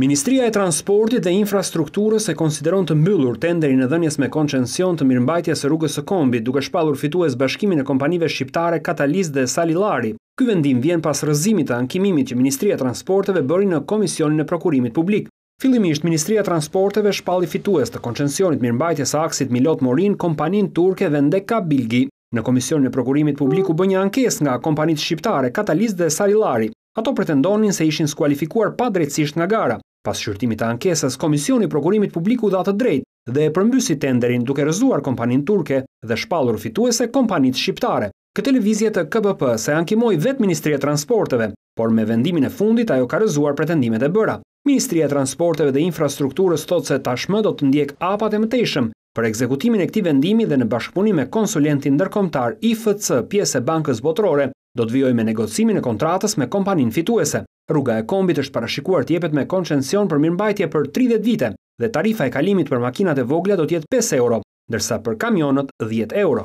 Ministria e Transportit dhe Infrastrukturës e konsideron të mbyllur tenderin e dhënies me koncesion të mirëmbajtjes së rrugës së Kombit, duke shpallur fitues Bashkimin e Kompanive Shqiptare Catalist dhe Salilari. Ky vendim vjen pas rrëzimit të ankimimit që Ministria e Transporteve bëri në Komisionin e Prokurimit Publik. Fillimisht, Ministria e Transporteve shpalli fitues të koncesionit mirëmbajtjes së aksit Milot Morin kompaninë turke Vendeka Bilgi. Në Komisionin e Prokurimit Publik u bë një ankesë nga kompanitë shqiptare Catalist dhe Salilari. Ato pretendonin se ishin skualifikuar padrejtësisht nga gara. Pas shqyrtimit të ankesës, Komisioni i Prokurimit Publik u dha të drejtë dhe e përmbysi tenderin duke rrëzuar kompaninë turke dhe shpallur fituese kompanitë shqiptare. Këtë lëvizje të KBP se ankimoi vetë Ministria e Transporteve, por me vendimin e fundit ajo ka rrëzuar pretendimet e bëra. Ministria e Transporteve dhe Infrastrukturës thotë se tashmë do të ndjek apat e mëtejshëm për ekzekutimin e këtij vendimi dhe në bashkëpunim me konsulentin ndërkombëtar IFC, pjesë e Bankës Botërore, do të vijojë me negocimin e kontratës me kompaninë fituese. Rruga e Kombit është parashikuar të jepet me koncesion për mirëmbajtje për 30 vite dhe tarifa e kalimit për makinat e vogla do të jetë 5 euro, ndërsa për kamionët 10 euro.